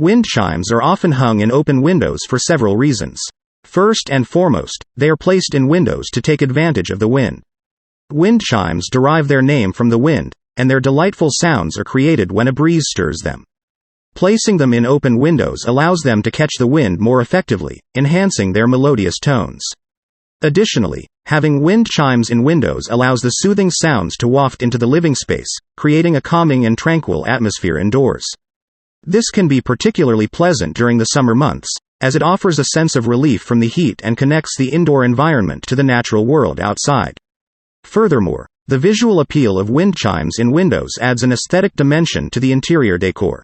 Wind chimes are often hung in open windows for several reasons. First and foremost, they are placed in windows to take advantage of the wind. Wind chimes derive their name from the wind, and their delightful sounds are created when a breeze stirs them. Placing them in open windows allows them to catch the wind more effectively, enhancing their melodious tones. Additionally, having wind chimes in windows allows the soothing sounds to waft into the living space, creating a calming and tranquil atmosphere indoors. This can be particularly pleasant during the summer months, as it offers a sense of relief from the heat and connects the indoor environment to the natural world outside. Furthermore, the visual appeal of wind chimes in windows adds an aesthetic dimension to the interior decor.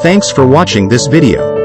Thanks for watching this video.